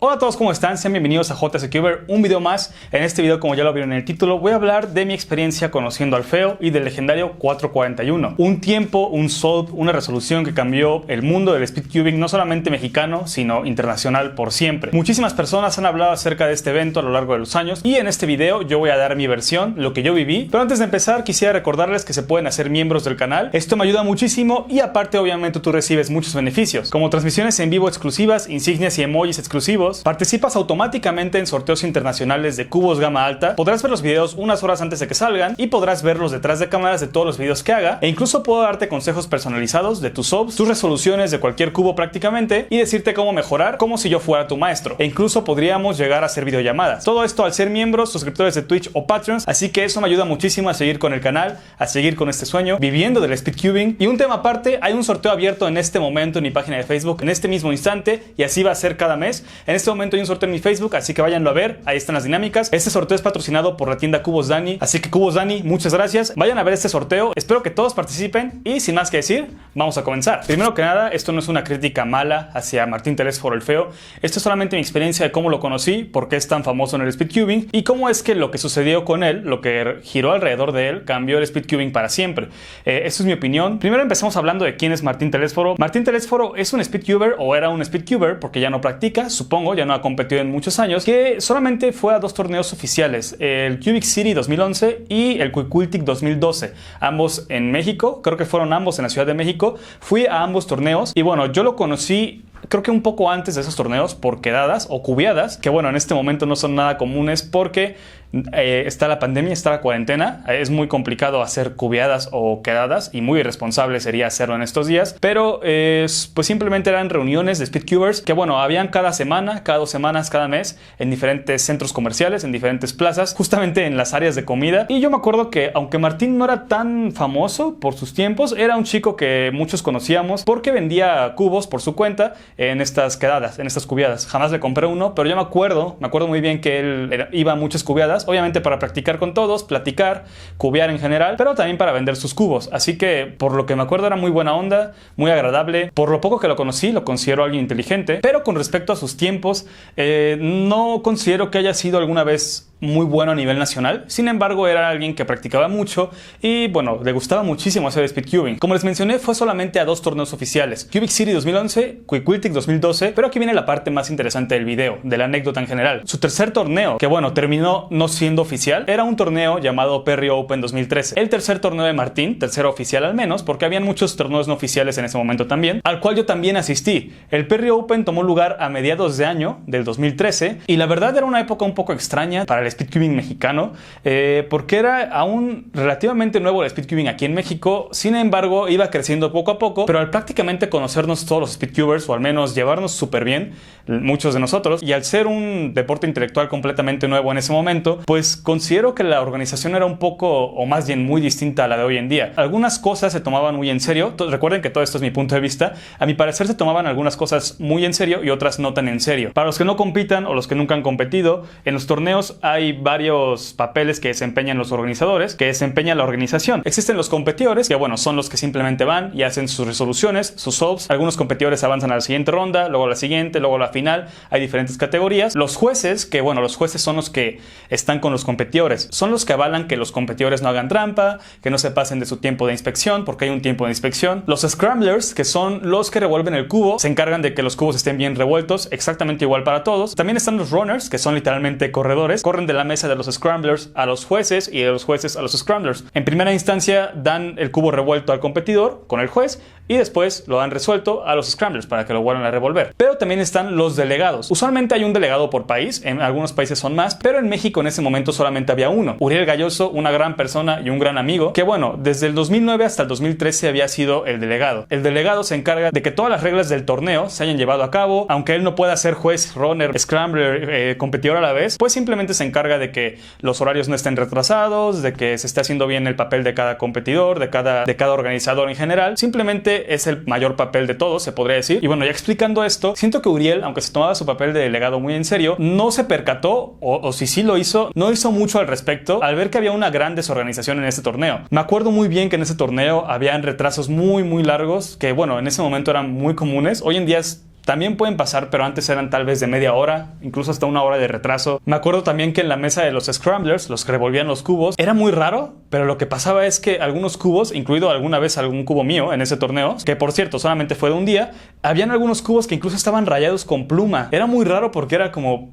Hola a todos, ¿cómo están? Sean bienvenidos a JSCuber, un video más. En este video, como ya lo vieron en el título, voy a hablar de mi experiencia conociendo al feo y del legendario 441. Un tiempo, un solve, una resolución que cambió el mundo del speedcubing, no solamente mexicano, sino internacional por siempre. Muchísimas personas han hablado acerca de este evento a lo largo de los años y en este video yo voy a dar mi versión, lo que yo viví. Pero antes de empezar, quisiera recordarles que se pueden hacer miembros del canal. Esto me ayuda muchísimo y aparte, obviamente, tú recibes muchos beneficios, como transmisiones en vivo exclusivas, insignias y emojis exclusivos. Participas automáticamente en sorteos internacionales de cubos gama alta, podrás ver los videos unas horas antes de que salgan y podrás verlos detrás de cámaras de todos los videos que haga, e incluso puedo darte consejos personalizados de tus subs, tus resoluciones de cualquier cubo prácticamente, y decirte cómo mejorar como si yo fuera tu maestro, e incluso podríamos llegar a hacer videollamadas. Todo esto al ser miembros, suscriptores de Twitch o Patreons, así que eso me ayuda muchísimo a seguir con el canal, a seguir con este sueño, viviendo del speedcubing. Y un tema aparte, hay un sorteo abierto en este momento en mi página de Facebook, en este mismo instante, y así va a ser cada mes. En este momento hay un sorteo en mi Facebook, así que váyanlo a ver, ahí están las dinámicas. Este sorteo es patrocinado por la tienda Cubos Dani, así que Cubos Dani, muchas gracias. Vayan a ver este sorteo, espero que todos participen y sin más que decir, vamos a comenzar. Primero que nada, esto no es una crítica mala hacia Martín Telésforo el feo, esto es solamente mi experiencia de cómo lo conocí, por qué es tan famoso en el speedcubing y cómo es que lo que sucedió con él, lo que giró alrededor de él, cambió el speedcubing para siempre. Esto es mi opinión. Primero empecemos hablando de quién es Martín Telésforo. Martín Telésforo es un speedcuber, o era un speedcuber porque ya no practica, supongo, ya no ha competido en muchos años, que solamente fue a dos torneos oficiales, el Cubic City 2011 y el Cuicuiltic 2012, ambos en México, creo que fueron ambos en la Ciudad de México. Fui a ambos torneos y bueno, yo lo conocí creo que un poco antes de esos torneos por quedadas o cubeadas, que bueno, en este momento no son nada comunes porque está la pandemia, está la cuarentena, es muy complicado hacer cubeadas o quedadas y muy irresponsable sería hacerlo en estos días, pero pues simplemente eran reuniones de speedcubers que bueno, habían cada semana, cada 2 semanas, cada mes en diferentes centros comerciales, en diferentes plazas, justamente en las áreas de comida. Y yo me acuerdo que aunque Martín no era tan famoso por sus tiempos, era un chico que muchos conocíamos porque vendía cubos por su cuenta en estas quedadas, en estas cubeadas. Jamás le compré uno, pero yo me acuerdo muy bien que él iba a muchas cubeadas, obviamente para practicar con todos, platicar, cubear en general, pero también para vender sus cubos. Así que por lo que me acuerdo era muy buena onda, muy agradable. Por lo poco que lo conocí, lo considero alguien inteligente, pero con respecto a sus tiempos, no considero que haya sido alguna vez muy bueno a nivel nacional. Sin embargo, era alguien que practicaba mucho y bueno, le gustaba muchísimo hacer speedcubing. Como les mencioné, fue solamente a 2 torneos oficiales, Cubic City 2011, Cuicuiltic 2012, pero aquí viene la parte más interesante del video, de la anécdota en general. Su tercer torneo, que bueno, terminó no siendo oficial, era un torneo llamado Perry Open 2013. El tercer torneo de Martín, tercero oficial al menos, porque habían muchos torneos no oficiales en ese momento también, al cual yo también asistí. El Perry Open tomó lugar a mediados de año del 2013 y la verdad era una época un poco extraña para el speedcubing mexicano, porque era aún relativamente nuevo el speedcubing aquí en México. Sin embargo, iba creciendo poco a poco, pero al prácticamente conocernos todos los speedcubers, o al menos llevarnos súper bien, muchos de nosotros, y al ser un deporte intelectual completamente nuevo en ese momento, pues considero que la organización era un poco, o más bien muy distinta a la de hoy en día. Algunas cosas se tomaban muy en serio. Recuerden que todo esto es mi punto de vista. A mi parecer se tomaban algunas cosas muy en serio y otras no tan en serio. Para los que no compitan o los que nunca han competido, en los torneos hay varios papeles que desempeñan los organizadores, que desempeña la organización. Existen los competidores, que bueno, son los que simplemente van y hacen sus resoluciones, sus solves. Algunos competidores avanzan a la siguiente ronda, luego a la siguiente, luego a la final. Hay diferentes categorías. Los jueces, que bueno, los jueces son los que están con los competidores. Son los que avalan que los competidores no hagan trampa, que no se pasen de su tiempo de inspección, porque hay un tiempo de inspección. Los scramblers, que son los que revuelven el cubo, se encargan de que los cubos estén bien revueltos, exactamente igual para todos. También están los runners, que son literalmente corredores, corren de la mesa de los scramblers a los jueces y de los jueces a los scramblers. En primera instancia dan el cubo revuelto al competidor con el juez y después lo dan resuelto a los scramblers para que lo vuelvan a revolver. Pero también están los delegados. Usualmente hay un delegado por país, en algunos países son más, pero en México en ese momento solamente había uno. Uriel Galloso, una gran persona y un gran amigo, que bueno, desde el 2009 hasta el 2013 había sido el delegado. El delegado se encarga de que todas las reglas del torneo se hayan llevado a cabo, aunque él no pueda ser juez, runner, scrambler, competidor a la vez, pues simplemente se encarga de que los horarios no estén retrasados, de que se esté haciendo bien el papel de cada competidor, de cada organizador en general. Simplemente es el mayor papel de todos, se podría decir. Y bueno, ya explicando esto, siento que Uriel, aunque se tomaba su papel de delegado muy en serio, no se percató, o si sí lo hizo, no hizo mucho al respecto al ver que había una gran desorganización en este torneo. Me acuerdo muy bien que en ese torneo habían retrasos muy largos, que bueno, en ese momento eran muy comunes. Hoy en día es también pueden pasar, pero antes eran tal vez de media hora, incluso hasta una hora de retraso. Me acuerdo también que en la mesa de los scramblers, los que revolvían los cubos, era muy raro, pero lo que pasaba es que algunos cubos, incluido alguna vez algún cubo mío en ese torneo, que por cierto solamente fue de un día, habían algunos cubos que incluso estaban rayados con pluma. Era muy raro porque era como...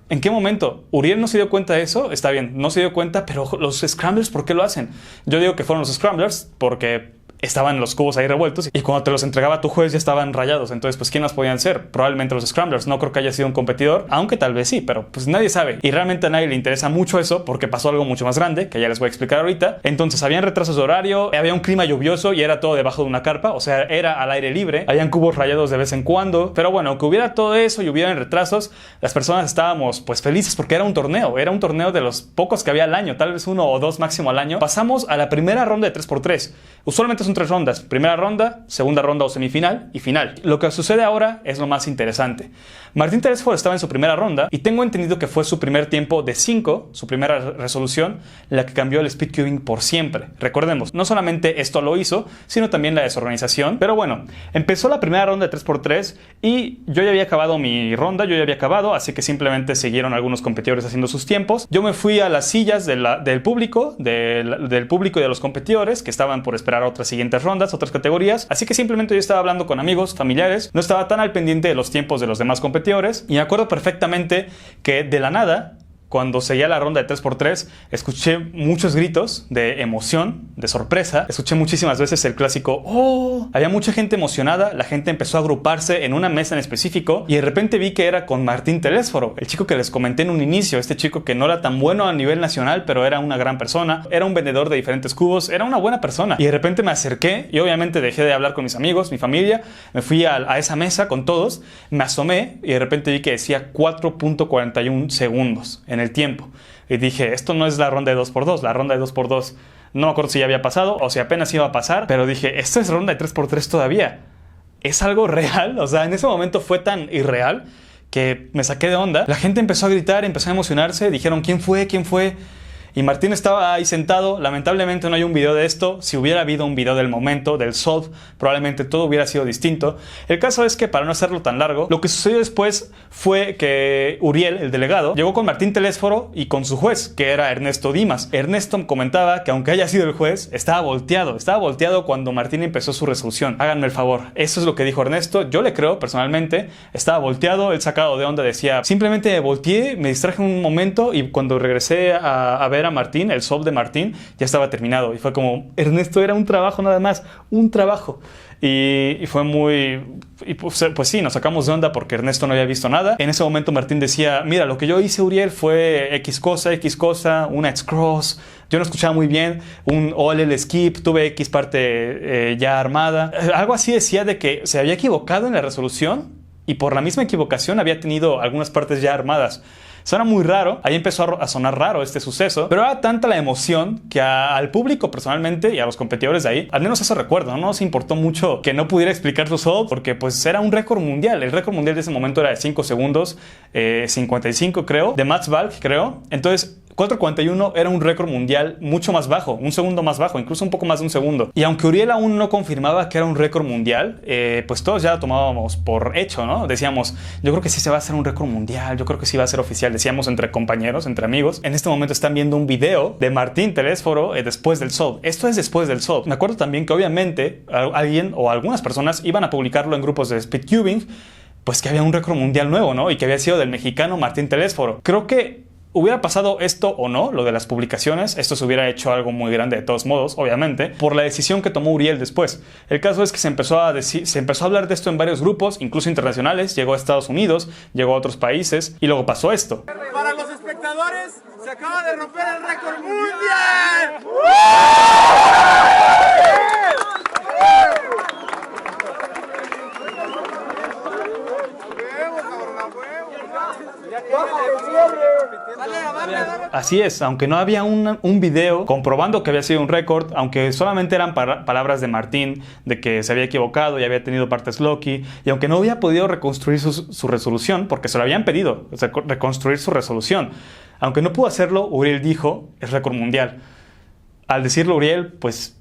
¿En qué momento? ¿Uriel no se dio cuenta de eso? Está bien, no se dio cuenta, pero los scramblers, ¿por qué lo hacen? Yo digo que fueron los scramblers porque estaban los cubos ahí revueltos y cuando te los entregaba tu juez ya estaban rayados. Entonces, pues, ¿quién las podían ser? Probablemente los scramblers. No creo que haya sido un competidor, aunque tal vez sí, pero pues nadie sabe. Y realmente a nadie le interesa mucho eso porque pasó algo mucho más grande, que ya les voy a explicar ahorita. Entonces, habían retrasos de horario, había un clima lluvioso y era todo debajo de una carpa, o sea, era al aire libre. Habían cubos rayados de vez en cuando, pero bueno, aunque hubiera todo eso y hubieran retrasos, las personas estábamos pues felices porque era un torneo de los pocos que había al año, tal vez 1 o 2 máximo al año. Pasamos a la primera ronda de 3x3. Usualmente son 3 rondas. Primera ronda, segunda ronda o semifinal y final. Lo que sucede ahora es lo más interesante. Martín Telesforo estaba en su primera ronda y tengo entendido que fue su primer tiempo de 5, su primera resolución, la que cambió el speedcubing por siempre. Recordemos, no solamente esto lo hizo, sino también la desorganización. Pero bueno, empezó la primera ronda de 3x3 y yo ya había acabado mi ronda, así que simplemente siguieron algunos competidores haciendo sus tiempos. Yo me fui a las sillas del público y de los competidores que estaban por esperar a otras siguientes rondas, otras categorías, así que simplemente yo estaba hablando con amigos, familiares, no estaba tan al pendiente de los tiempos de los demás competidores y me acuerdo perfectamente que de la nada, cuando seguía la ronda de 3x3, escuché muchos gritos de emoción, de sorpresa. Escuché muchísimas veces el clásico ¡oh! Había mucha gente emocionada, la gente empezó a agruparse en una mesa en específico y de repente vi que era con Martín Telesforo, el chico que les comenté en un inicio, este chico que no era tan bueno a nivel nacional, pero era una gran persona, era un vendedor de diferentes cubos, era una buena persona. Y de repente me acerqué y obviamente dejé de hablar con mis amigos, mi familia, me fui a esa mesa con todos, me asomé y de repente vi que decía 4.41 segundos en el tiempo. Y dije, esto no es la ronda de 2x2, la ronda de 2x2 no me acuerdo si ya había pasado o si apenas iba a pasar, pero dije, esto es ronda de 3x3 todavía. ¿Es algo real? O sea, en ese momento fue tan irreal que me saqué de onda. La gente empezó a gritar, empezó a emocionarse, dijeron, ¿quién fue? ¿Quién fue? Y Martín estaba ahí sentado. Lamentablemente no hay un video de esto. Si hubiera habido un video del momento, del solve, probablemente todo hubiera sido distinto. El caso es que, para no hacerlo tan largo, lo que sucedió después fue que Uriel, el delegado, llegó con Martín Telesforo y con su juez, que era Ernesto Dimas. Ernesto comentaba que aunque haya sido el juez, estaba volteado cuando Martín empezó su resolución. Háganme el favor. Eso es lo que dijo Ernesto. Yo le creo personalmente. Estaba volteado, él sacado de onda decía, simplemente volteé, me distraje un momento y cuando regresé a ver a Martín, el solve de Martín ya estaba terminado y fue como, Ernesto, era un trabajo nada más, un trabajo. Y fue muy... Y pues sí, nos sacamos de onda porque Ernesto no había visto nada. En ese momento Martín decía, mira, lo que yo hice, Uriel, fue X cosa, una X-cross. Yo no escuchaba muy bien, un OLL skip, tuve X parte ya armada. Algo así decía de que se había equivocado en la resolución y por la misma equivocación había tenido algunas partes ya armadas. Suena muy raro, ahí empezó a sonar raro este suceso, pero era tanta la emoción que al público personalmente y a los competidores de ahí, al menos eso recuerdo, no nos importó mucho que no pudiera explicar su solve porque pues era un récord mundial. El récord mundial de ese momento era de 5 segundos, 55 creo, de Mats Valk creo. Entonces 4.41 era un récord mundial mucho más bajo, un segundo más bajo, incluso un poco más de un segundo. Y aunque Uriel aún no confirmaba que era un récord mundial, pues todos ya lo tomábamos por hecho, ¿no? Decíamos, yo creo que sí se va a hacer un récord mundial, yo creo que sí va a ser oficial, decíamos entre compañeros, entre amigos. En este momento están viendo un video de Martín Telesforo después del solve. Esto es después del solve. Me acuerdo también que obviamente alguien o algunas personas iban a publicarlo en grupos de speedcubing, pues que había un récord mundial nuevo, ¿no? Y que había sido del mexicano Martín Telesforo. Creo que hubiera pasado esto o no, lo de las publicaciones, esto se hubiera hecho algo muy grande de todos modos, obviamente, por la decisión que tomó Uriel después. El caso es que se empezó a hablar de esto en varios grupos, incluso internacionales, llegó a Estados Unidos, llegó a otros países, y luego pasó esto. Para los espectadores, se acaba de romper el récord mundial. Así es, aunque no había un video comprobando que había sido un récord, aunque solamente eran palabras de Martín de que se había equivocado y había tenido partes locky, y aunque no había podido reconstruir su resolución, porque se lo habían pedido, o sea, reconstruir su resolución, aunque no pudo hacerlo, Uriel dijo, es récord mundial. Al decirlo Uriel, pues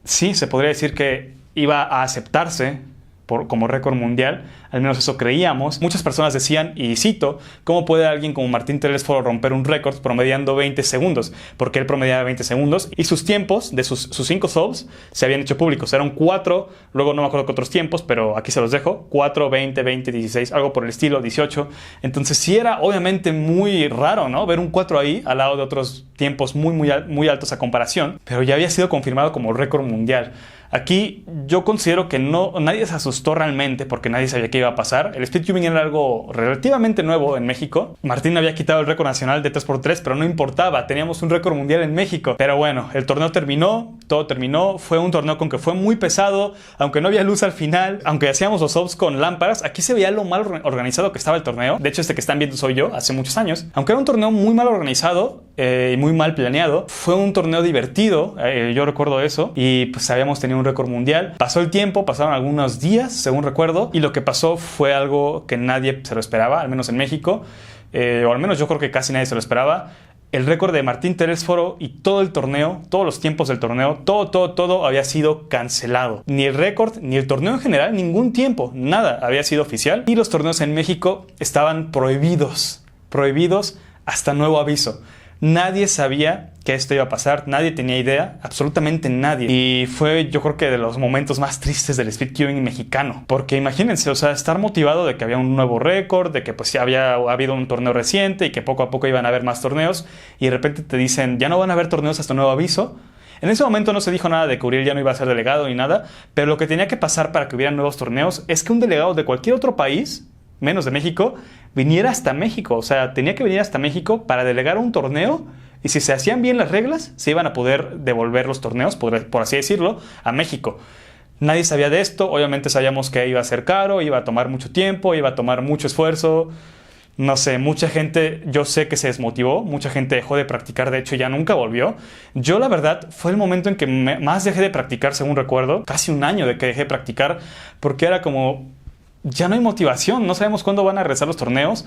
sí, se podría decir que iba a aceptarse como récord mundial, al menos eso creíamos. Muchas personas decían, y cito, ¿cómo puede alguien como Martín Telesforo romper un récord promediando 20 segundos? Porque él promediaba 20 segundos y sus tiempos de sus 5 subs se habían hecho públicos. Eran 4, luego no me acuerdo qué otros tiempos, pero aquí se los dejo. 4, 20, 20, 16, algo por el estilo, 18. Entonces sí era obviamente muy raro, ¿no? Ver un 4 ahí al lado de otros tiempos muy altos a comparación, pero ya había sido confirmado como récord mundial. Aquí yo considero que nadie se asustó realmente porque nadie sabía qué iba a pasar. El speedcubing era algo relativamente nuevo en México. Martín había quitado el récord nacional de 3x3, pero no importaba, teníamos un récord mundial en México. Pero bueno, el torneo terminó, todo terminó. Fue un torneo con que fue muy pesado, aunque no había luz al final, aunque hacíamos los subs con lámparas. Aquí se veía lo mal organizado que estaba el torneo. De hecho, este que están viendo soy yo, hace muchos años. Aunque era un torneo muy mal organizado y muy mal planeado, fue un torneo divertido, yo recuerdo eso, y pues habíamos tenido un récord mundial. Pasó el tiempo, pasaron algunos días, según recuerdo, y lo que pasó fue algo que nadie se lo esperaba, al menos en México, o al menos yo creo que casi nadie se lo esperaba. El récord de Martín Telesforo y todo el torneo, todos los tiempos del torneo, todo había sido cancelado. Ni el récord, ni el torneo en general, ningún tiempo, nada había sido oficial. Y los torneos en México estaban prohibidos hasta nuevo aviso. Nadie sabía que esto iba a pasar, nadie tenía idea, absolutamente nadie. Y fue, yo creo que de los momentos más tristes del speedcubing mexicano. Porque imagínense, o sea, estar motivado de que había un nuevo récord, de que pues ya había habido un torneo reciente y que poco a poco iban a haber más torneos, y de repente te dicen, ya no van a haber torneos hasta nuevo aviso. En ese momento no se dijo nada de que Uriel ya no iba a ser delegado ni nada, pero lo que tenía que pasar para que hubiera nuevos torneos es que un delegado de cualquier otro país, menos de México, viniera hasta México. O sea, tenía que venir hasta México para delegar un torneo, y si se hacían bien las reglas, se iban a poder devolver los torneos, por así decirlo, a México. Nadie sabía de esto, obviamente sabíamos que iba a ser caro, iba a tomar mucho tiempo, iba a tomar mucho esfuerzo. No sé, mucha gente, yo sé que se desmotivó, mucha gente dejó de practicar, de hecho ya nunca volvió. Yo la verdad fue el momento en que más dejé de practicar, según recuerdo, casi un año de que dejé de practicar, porque era como, ya no hay motivación, no sabemos cuándo van a regresar los torneos.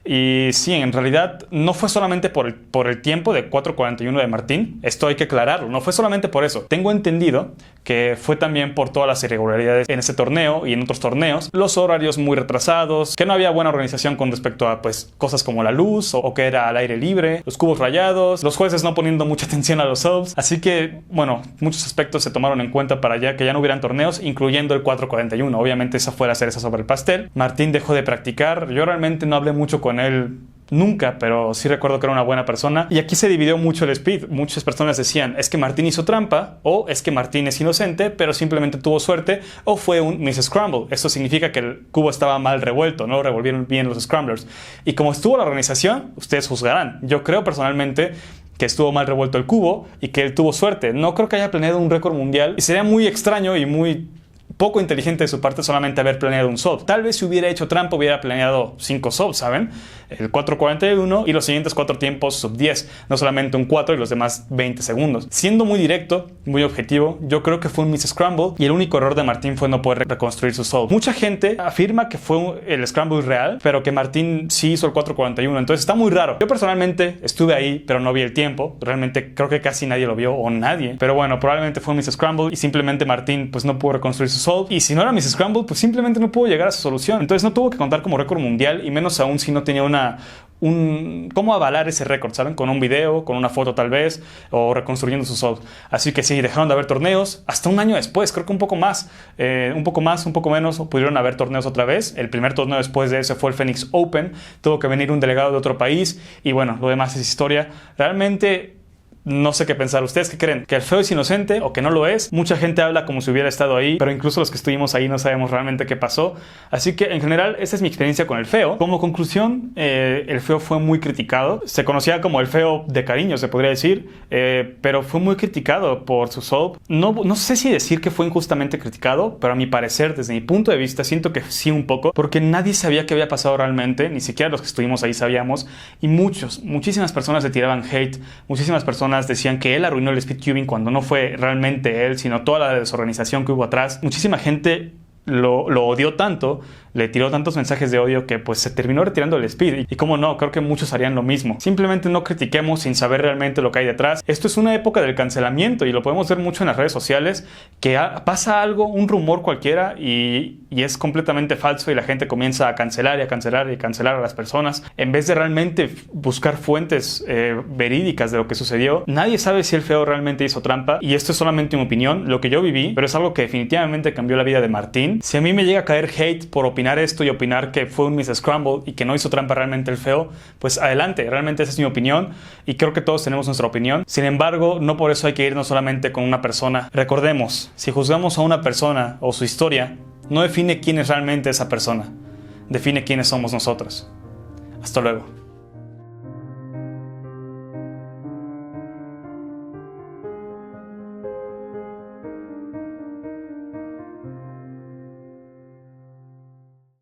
Y sí, en realidad no fue solamente por el tiempo de 4:41 de Martín, esto hay que aclararlo, no fue solamente por eso. Tengo entendido que fue también por todas las irregularidades en ese torneo y en otros torneos, los horarios muy retrasados, que no había buena organización con respecto a pues cosas como la luz o que era al aire libre, los cubos rayados, los jueces no poniendo mucha atención a los subs. Así que, bueno, muchos aspectos se tomaron en cuenta para que ya no hubieran torneos, incluyendo el 4:41. Obviamente esa fue la cereza sobre el pastel. Martín dejó de practicar, yo realmente no hablé mucho con él nunca, pero sí recuerdo que era una buena persona. Y aquí se dividió mucho el speed. Muchas personas decían, es que Martín hizo trampa, o es que Martín es inocente, pero simplemente tuvo suerte, o fue un miss-scramble. Esto significa que el cubo estaba mal revuelto, no revolvieron bien los scramblers. Y como estuvo la organización, ustedes juzgarán. Yo creo personalmente que estuvo mal revuelto el cubo y que él tuvo suerte. No creo que haya planeado un récord mundial, y sería muy extraño y muy poco inteligente de su parte solamente haber planeado un sub. Tal vez si hubiera hecho trampa hubiera planeado 5 subs, ¿saben? El 4:41 y los siguientes 4 tiempos sub 10, no solamente un 4 y los demás 20 segundos. Siendo muy directo, muy objetivo, yo creo que fue un miss scramble y el único error de Martín fue no poder reconstruir su sub. Mucha gente afirma que fue el scramble real, pero que Martín sí hizo el 4:41, entonces está muy raro. Yo personalmente estuve ahí, pero no vi el tiempo. Realmente creo que casi nadie lo vio, o nadie. Pero bueno, probablemente fue un miss scramble y simplemente Martín pues no pudo reconstruir su sub. Y si no era miss scramble, pues simplemente no pudo llegar a su solución. Entonces no tuvo que contar como récord mundial, y menos aún si no tenía cómo avalar ese récord, ¿saben? Con un video, con una foto tal vez, o reconstruyendo su sub. Así que sí, dejaron de haber torneos hasta un año después, creo que un poco más, un poco menos, pudieron haber torneos otra vez. El primer torneo después de ese fue el Phoenix Open, tuvo que venir un delegado de otro país, y bueno, lo demás es historia. Realmente no sé qué pensar. ¿Ustedes qué creen? ¿Que el feo es inocente o que no lo es? Mucha gente habla como si hubiera estado ahí, pero incluso los que estuvimos ahí no sabemos realmente qué pasó. Así que en general esta es mi experiencia con el feo. Como conclusión, el feo fue muy criticado. Se conocía como el feo de cariño, se podría decir, pero fue muy criticado por su sub. No sé si decir que fue injustamente criticado, pero a mi parecer, desde mi punto de vista, siento que sí un poco, porque nadie sabía qué había pasado realmente, ni siquiera los que estuvimos ahí sabíamos, y muchísimas personas le tiraban hate, muchísimas personas decían que él arruinó el speedcubing cuando no fue realmente él, sino toda la desorganización que hubo atrás. Muchísima gente lo odió tanto le tiró tantos mensajes de odio que pues se terminó retirando el Speed. Y como no, creo que muchos harían lo mismo. Simplemente no critiquemos sin saber realmente lo que hay detrás. Esto es una época del cancelamiento y lo podemos ver mucho en las redes sociales, que pasa algo, un rumor cualquiera y es completamente falso y la gente comienza a cancelar y a cancelar y a cancelar a las personas en vez de realmente buscar fuentes verídicas de lo que sucedió. Nadie sabe si el feo realmente hizo trampa y esto es solamente mi opinión, lo que yo viví, pero es algo que definitivamente cambió la vida de Martín. Si a mí me llega a caer hate por opinar esto y opinar que fue un Miss Scramble y que no hizo trampa realmente el feo, pues adelante, realmente esa es mi opinión y creo que todos tenemos nuestra opinión. Sin embargo, no por eso hay que irnos solamente con una persona. Recordemos, si juzgamos a una persona o su historia, no define quién es realmente esa persona, define quiénes somos nosotros. Hasta luego.